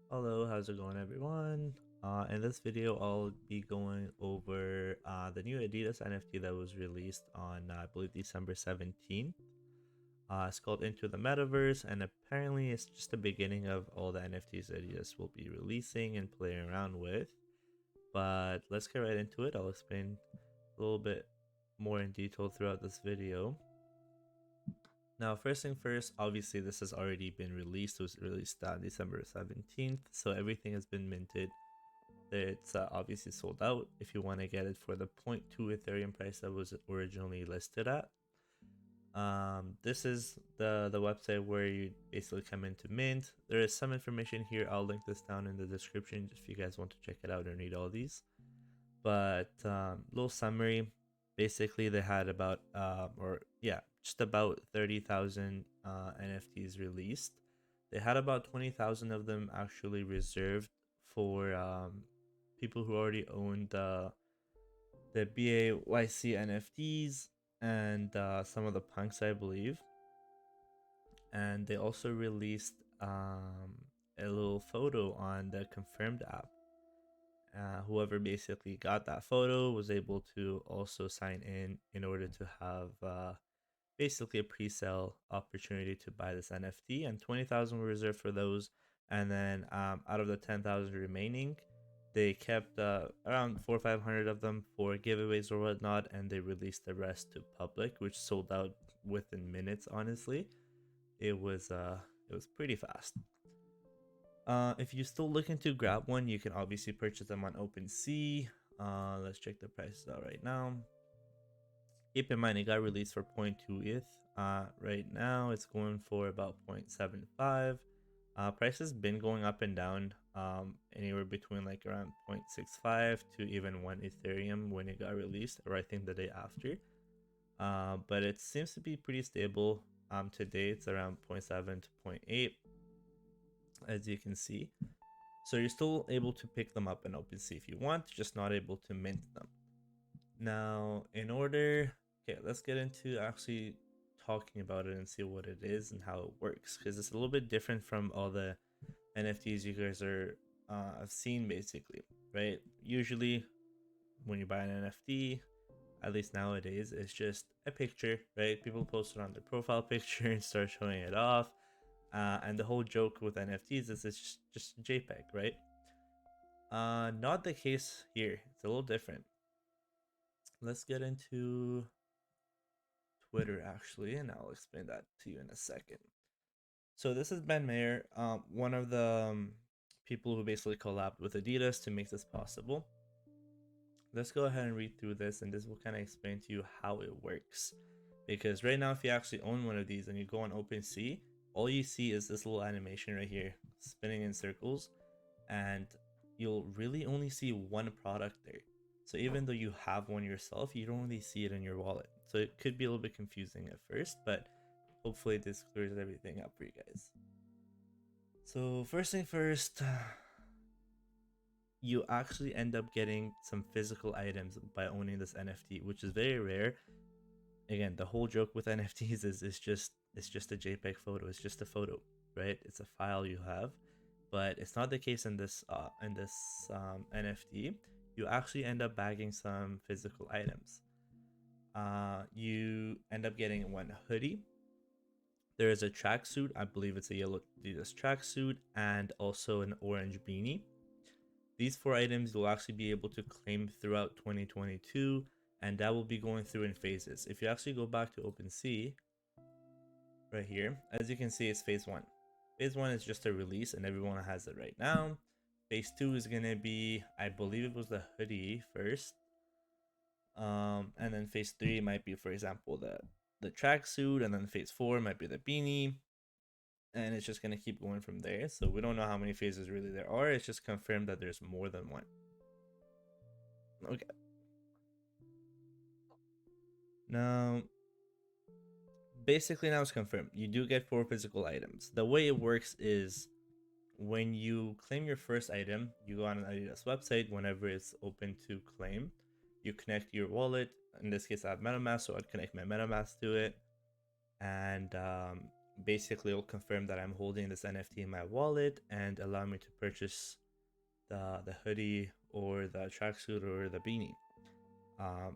Hello, how's it going, everyone? In this video, I'll be going over the new Adidas NFT that was released on, I believe, December 17th. It's called Into the Metaverse, and apparently, it's just the beginning of all the NFTs Adidas will be releasing and playing around with. But let's get right into it. I'll explain a little bit more in detail throughout this video. Now, first thing first, obviously, this has already been released. It was released on December 17th, so everything has been minted. It's obviously sold out if you want to get it for the zero point 0.2 Ethereum price that was originally listed at. This is the website where you basically come into mint. There is some information here. I'll link this down in the description if you guys want to check it out and read all these. But little summary. Basically, they had about just about 30,000 NFTs released. They had about 20,000 of them actually reserved for people who already owned the BAYC NFTs and some of the punks, I believe. And they also released a little photo on the confirmed app. Whoever basically got that photo was able to also sign in order to have basically a pre-sale opportunity to buy this NFT, and 20,000 were reserved for those. And then out of the 10,000 remaining, they kept around 400 or 500 of them for giveaways or whatnot, and they released the rest to public, which sold out within minutes. Honestly, it was pretty fast. If you're still looking to grab one, you can obviously purchase them on OpenSea. Let's check the prices out right now. Keep in mind, it got released for 0.2 ETH. Right now, it's going for about 0.75. Price has been going up and down, anywhere between like around 0.65 to even 1 Ethereum when it got released, or I think the day after. But it seems to be pretty stable. Today it's around 0.7 to 0.8, as you can see. So you're still able to pick them up in OpenSea if you want, just not able to mint them. Now, okay, let's get into actually talking about it and see what it is and how it works, because it's a little bit different from all the NFTs you guys are have seen basically, right? Usually, when you buy an NFT, at least nowadays, it's just a picture, right? People post it on their profile picture and start showing it off. And the whole joke with NFTs is it's just JPEG, right? Not the case here. It's a little different. Let's get into Twitter actually, and I'll explain that to you in a second. So this is Ben Mayer, one of the people who basically collabed with Adidas to make this possible. Let's go ahead and read through this, and this will kind of explain to you how it works. Because right now, if you actually own one of these and you go on OpenSea, all you see is this little animation right here, spinning in circles, and you'll really only see one product there. So even though you have one yourself, you don't really see it in your wallet. So it could be a little bit confusing at first, but hopefully this clears everything up for you guys. So first thing first, you actually end up getting some physical items by owning this NFT, which is very rare. Again, the whole joke with NFTs is it's just a JPEG photo. It's just a photo, right? It's a file you have, but it's not the case in this NFT. You actually end up bagging some physical items. You end up getting one hoodie. There is a tracksuit. I believe it's a yellow Adidas tracksuit, and also an orange beanie. These four items you'll actually be able to claim throughout 2022, and that will be going through in phases. If you actually go back to OpenSea, right here, as you can see, it's phase one. Phase one is just a release, and everyone has it right now. Phase two is gonna be, I believe it was the hoodie first, and then phase three might be, for example, the tracksuit, and then phase four might be the beanie, and it's just gonna keep going from there. So we don't know how many phases really there are. It's just confirmed that there's more than one. Okay. Now, basically, now it's confirmed. You do get four physical items. The way it works is when you claim your first item, you go on an Adidas website whenever it's open to claim. You connect your wallet. In this case, I have MetaMask, so I'd connect my MetaMask to it. And basically it'll confirm that I'm holding this NFT in my wallet and allow me to purchase the hoodie or the tracksuit or the beanie.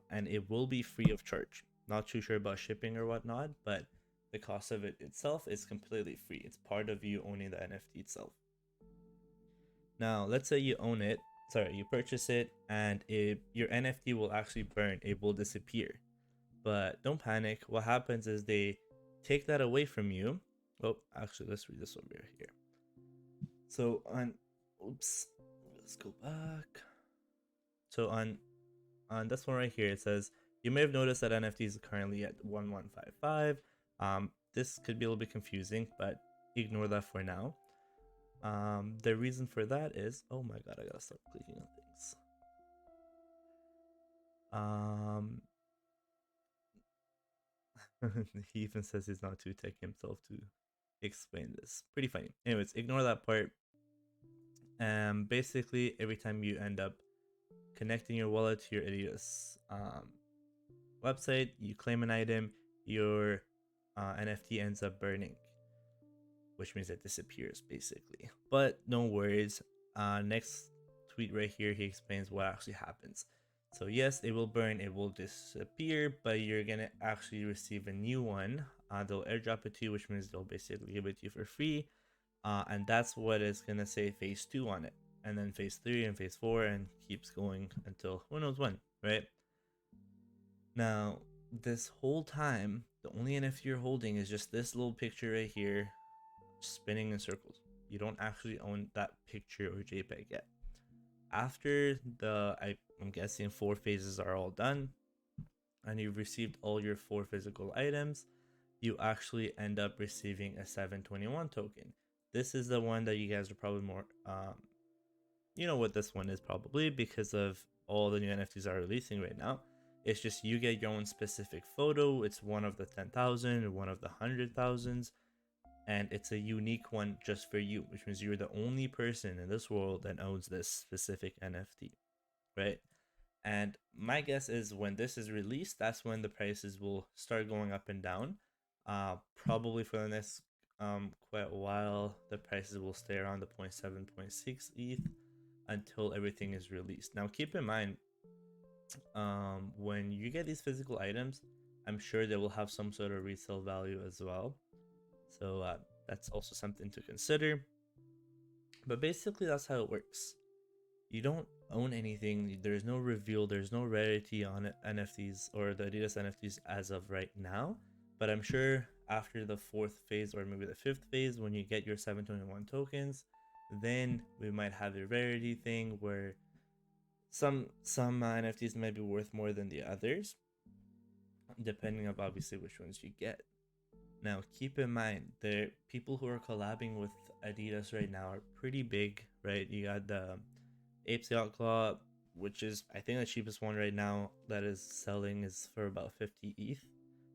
And it will be free of charge. Not too sure about shipping or whatnot, but the cost of it itself is completely free. It's part of you owning the NFT itself. Now, let's say you own it, sorry, you purchase it, and your NFT will actually burn, it will disappear. But don't panic. What happens is they take that away from you. Oh, actually, let's read this over here. So oops, let's go back. So on this one right here, it says you may have noticed that NFT is currently at 1155. This could be a little bit confusing, but ignore that for now. The reason for that is, oh my god, I gotta start clicking on things. He even says he's not too tech himself to explain this. Pretty funny. Anyways, ignore that part. Basically, every time you end up connecting your wallet to your Adidas website, you claim an item, your NFT ends up burning, which means it disappears basically. But no worries. Next tweet right here, he explains what actually happens. So yes, it will burn, it will disappear, but you're gonna actually receive a new one. They'll airdrop it to you, which means they'll basically give it to you for free. And that's what is gonna say phase 2 on it, and then phase 3 and phase 4, and keeps going until who knows when, right? Now, this whole time, the only NFT you're holding is just this little picture right here, spinning in circles. You don't actually own that picture or JPEG yet. After I'm guessing 4 phases are all done, and you've received all your 4 physical items, you actually end up receiving a 721 token. This is the one that you guys are probably more, you know what this one is probably because of all the new NFTs are releasing right now. It's just you get your own specific photo. It's one of the 10,000, one of the 100,000s, and it's a unique one just for you, which means you're the only person in this world that owns this specific NFT, right? And my guess is when this is released, that's when the prices will start going up and down. Probably for the next quite a while, the prices will stay around the 0.7, 0.6 ETH until everything is released. Now, keep in mind, when you get these physical items, I'm sure they will have some sort of resale value as well. So that's also something to consider. But basically, that's how it works. You don't own anything. There's no reveal. There's no rarity on it, NFTs or the Adidas NFTs as of right now. But I'm sure after the 4th phase or maybe the 5th phase, when you get your 721 tokens, then we might have a rarity thing where some NFTs might be worth more than the others, depending on obviously which ones you get. Now, keep in mind, the people who are collabing with Adidas right now are pretty big, right? You got the Apes Yacht Club, which is I think the cheapest one right now that is selling is for about 50 ETH,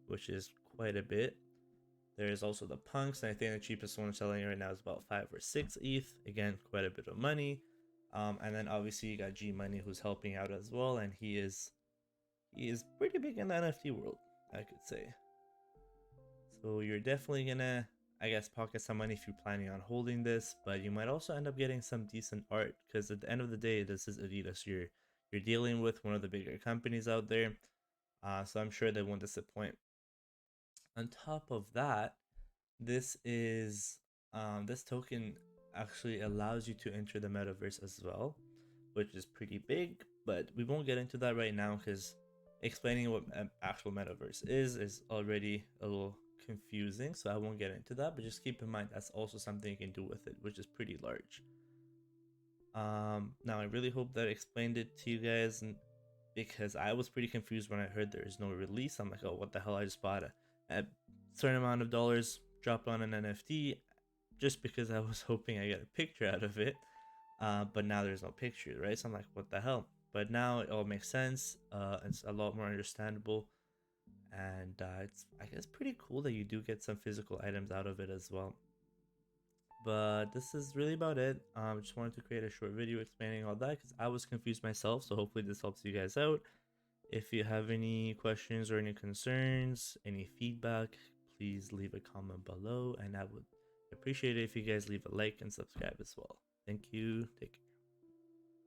which is quite a bit. There's also the Punks, and I think the cheapest one selling right now is about 5 or 6 ETH. Again, quite a bit of money. And then obviously you got G Money who's helping out as well, and he is pretty big in the NFT world, I could say. So you're definitely gonna, I guess, pocket some money if you're planning on holding this, but you might also end up getting some decent art because at the end of the day, this is Adidas. You're dealing with one of the bigger companies out there, so I'm sure they won't disappoint. On top of that, this is this token actually allows you to enter the metaverse as well, which is pretty big, but we won't get into that right now because explaining what actual metaverse is already a little confusing, so I won't get into that, but just keep in mind that's also something you can do with it, which is pretty large. Now I really hope that I explained it to you guys, and because I was pretty confused when I heard there is no release. I'm like, oh, what the hell? I just bought a certain amount of dollars, dropped on an NFT just because I was hoping I get a picture out of it. But now there's no picture, right? So I'm like, what the hell? But now it all makes sense. It's a lot more understandable, and it's I guess pretty cool that you do get some physical items out of it as well. But this is really about it. Just wanted to create a short video explaining all that because I was confused myself. So hopefully this helps you guys out. If you have any questions or any concerns, any feedback, please leave a comment below, and I would appreciate it if you guys leave a like and subscribe as well. Thank you. Take care.